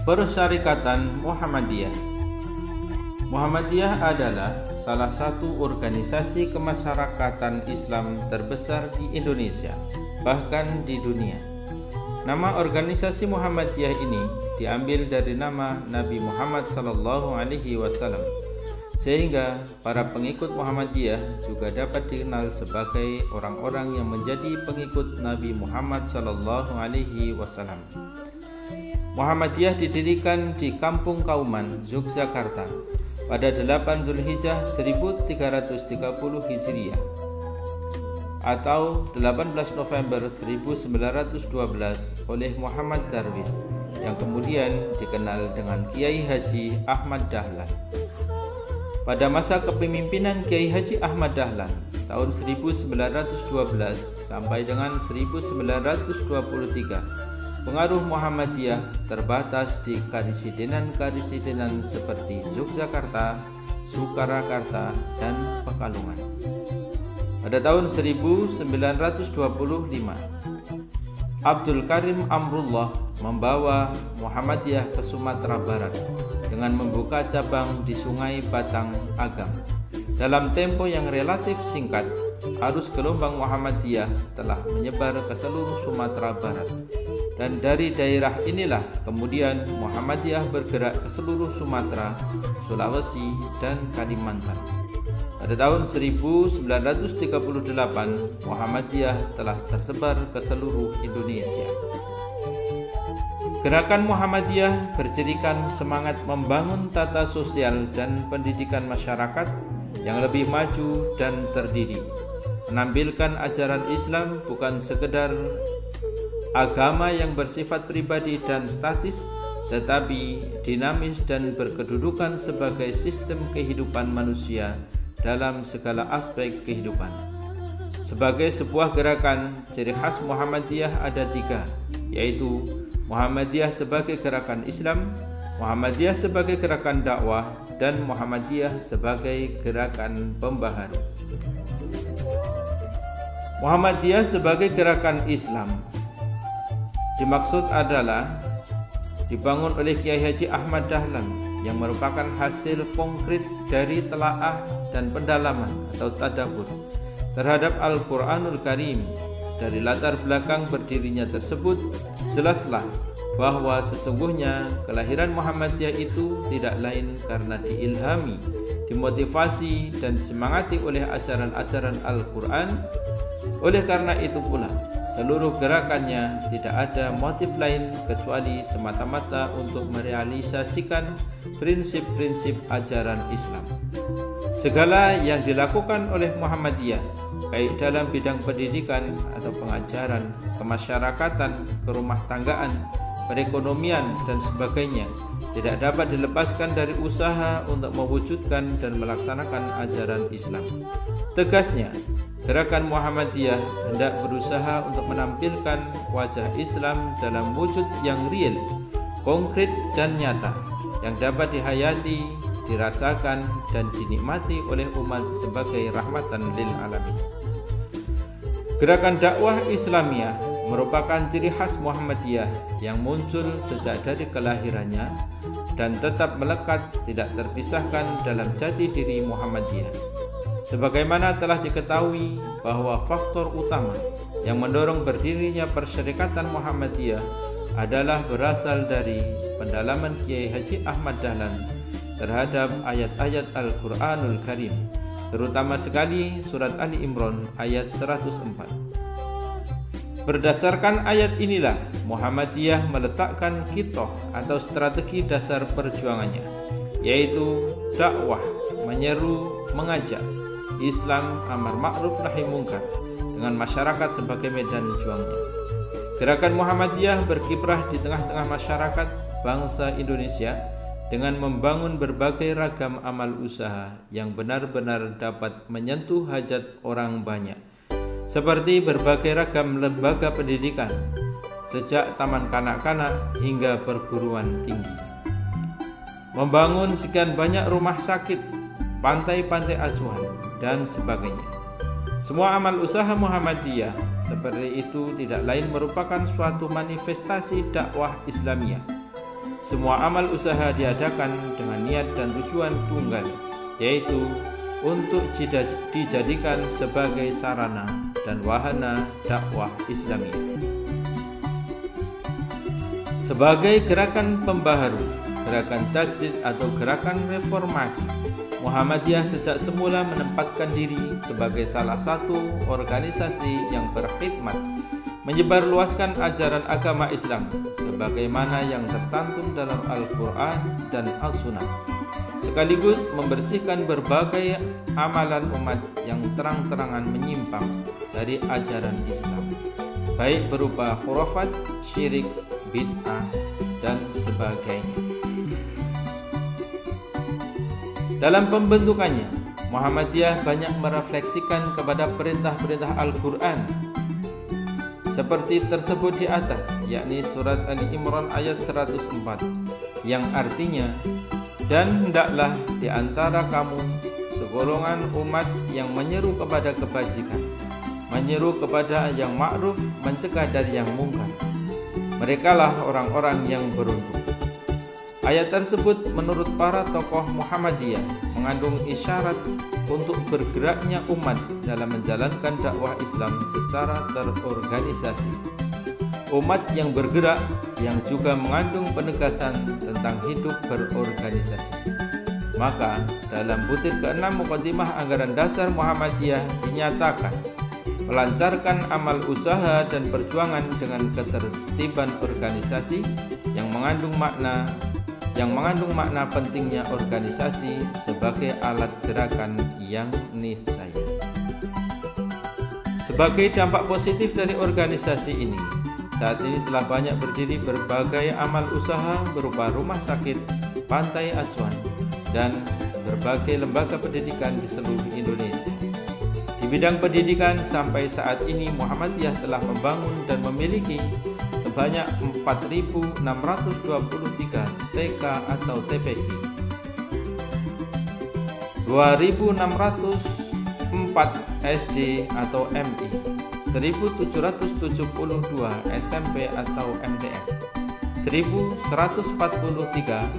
Persyarikatan Muhammadiyah. Muhammadiyah adalah salah satu organisasi kemasyarakatan Islam terbesar di Indonesia, bahkan di dunia. Nama organisasi Muhammadiyah ini diambil dari nama Nabi Muhammad SAW, sehingga para pengikut Muhammadiyah juga dapat dikenal sebagai orang-orang yang menjadi pengikut Nabi Muhammad SAW. Muhammadiyah didirikan di Kampung Kauman, Yogyakarta pada 8 Zulhijjah 1330 Hijriah atau 18 November 1912 oleh Muhammad Darwis yang kemudian dikenal dengan Kiai Haji Ahmad Dahlan. Pada masa kepemimpinan Kiai Haji Ahmad Dahlan tahun 1912 sampai dengan 1923, pengaruh Muhammadiyah terbatas di karisidenan-karisidenan seperti Yogyakarta, Sukarakarta, dan Pekalongan. Pada tahun 1925, Abdul Karim Amrullah membawa Muhammadiyah ke Sumatera Barat dengan membuka cabang di Sungai Batang Agam. Dalam tempo yang relatif singkat, arus gelombang Muhammadiyah telah menyebar ke seluruh Sumatera Barat. Dan dari daerah inilah kemudian Muhammadiyah bergerak ke seluruh Sumatera, Sulawesi, dan Kalimantan. Pada tahun 1938, Muhammadiyah telah tersebar ke seluruh Indonesia. Gerakan Muhammadiyah bercirikan semangat membangun tata sosial dan pendidikan masyarakat yang lebih maju dan terdidik, menampilkan ajaran Islam bukan sekedar agama yang bersifat pribadi dan statis, tetapi dinamis dan berkedudukan sebagai sistem kehidupan manusia dalam segala aspek kehidupan. Sebagai sebuah gerakan, ciri khas Muhammadiyah ada 3, yaitu Muhammadiyah sebagai gerakan Islam, Muhammadiyah sebagai gerakan dakwah, dan Muhammadiyah sebagai gerakan pembaharu. Muhammadiyah sebagai gerakan Islam dimaksud adalah dibangun oleh Kiai Haji Ahmad Dahlan yang merupakan hasil konkret dari telaah dan pendalaman atau tadabbur terhadap Al-Quranul Karim. Dari latar belakang berdirinya tersebut, jelaslah bahwa sesungguhnya kelahiran Muhammadiyah itu tidak lain karena diilhami, dimotivasi, dan disemangati oleh ajaran-ajaran Al-Quran. Oleh karena itu pula, seluruh gerakannya tidak ada motif lain kecuali semata-mata untuk merealisasikan prinsip-prinsip ajaran Islam. Segala yang dilakukan oleh Muhammadiyah, baik dalam bidang pendidikan atau pengajaran, kemasyarakatan, kerumah tanggaan, perekonomian, dan sebagainya, tidak dapat dilepaskan dari usaha untuk mewujudkan dan melaksanakan ajaran Islam. Tegasnya, gerakan Muhammadiyah hendak berusaha untuk menampilkan wajah Islam dalam wujud yang real, konkret, dan nyata, yang dapat dihayati, dirasakan, dan dinikmati oleh umat sebagai rahmatan lil alamin. Gerakan dakwah Islamiyah merupakan ciri khas Muhammadiyah yang muncul sejak dari kelahirannya dan tetap melekat tidak terpisahkan dalam jati diri Muhammadiyah. Sebagaimana telah diketahui bahwa faktor utama yang mendorong berdirinya Persyarikatan Muhammadiyah adalah berasal dari pendalaman Kiai Haji Ahmad Dahlan terhadap ayat-ayat Al-Quranul Karim, terutama sekali surat Ali Imran ayat 104. Berdasarkan ayat inilah Muhammadiyah meletakkan kitoh atau strategi dasar perjuangannya, yaitu dakwah, menyeru, mengajak, Islam, amar ma'ruf nahi mungkar, dengan masyarakat sebagai medan juangnya. Gerakan Muhammadiyah berkiprah di tengah-tengah masyarakat bangsa Indonesia dengan membangun berbagai ragam amal usaha yang benar-benar dapat menyentuh hajat orang banyak, seperti berbagai ragam lembaga pendidikan, sejak taman kanak-kanak hingga perguruan tinggi. Membangun sekian banyak rumah sakit, pantai-pantai asuhan, dan sebagainya. Semua amal usaha Muhammadiyah seperti itu tidak lain merupakan suatu manifestasi dakwah Islamiyah. Semua amal usaha diadakan dengan niat dan tujuan tunggal, yaitu untuk dijadikan sebagai sarana dan wahana dakwah Islamiyah. Sebagai gerakan pembaharu, gerakan tajdid atau gerakan reformasi, Muhammadiyah sejak semula menempatkan diri sebagai salah satu organisasi yang berkhidmat menyebarluaskan ajaran agama Islam sebagaimana yang tercantum dalam Al-Quran dan As-Sunnah, sekaligus membersihkan berbagai amalan umat yang terang-terangan menyimpang dari ajaran Islam, baik berupa khurafat, syirik, bid'ah, dan sebagainya. Dalam pembentukannya, Muhammadiyah banyak merefleksikan kepada perintah-perintah Al-Quran seperti tersebut di atas, yakni surat Ali Imran ayat 104, yang artinya, dan hendaklah di antara kamu segolongan umat yang menyeru kepada kebajikan, menyeru kepada yang ma'ruf, mencegah dari yang mungkar. Merekalah orang-orang yang beruntung. Ayat tersebut menurut para tokoh Muhammadiyah mengandung isyarat untuk bergeraknya umat dalam menjalankan dakwah Islam secara terorganisasi. Umat yang bergerak yang juga mengandung penegasan tentang hidup berorganisasi. Maka dalam butir ke-6 Muqaddimah Anggaran Dasar Muhammadiyah dinyatakan melancarkan amal usaha dan perjuangan dengan ketertiban organisasi yang mengandung makna pentingnya organisasi sebagai alat gerakan yang niscaya. Sebagai dampak positif dari organisasi ini, saat ini telah banyak berdiri berbagai amal usaha berupa rumah sakit, pantai asuhan, dan berbagai lembaga pendidikan di seluruh Indonesia. Di bidang pendidikan sampai saat ini Muhammadiyah telah membangun dan memiliki sebanyak 4.623 TK atau TPQ, 2.604 SD atau MI, 1.772 SMP atau MTS, 1.143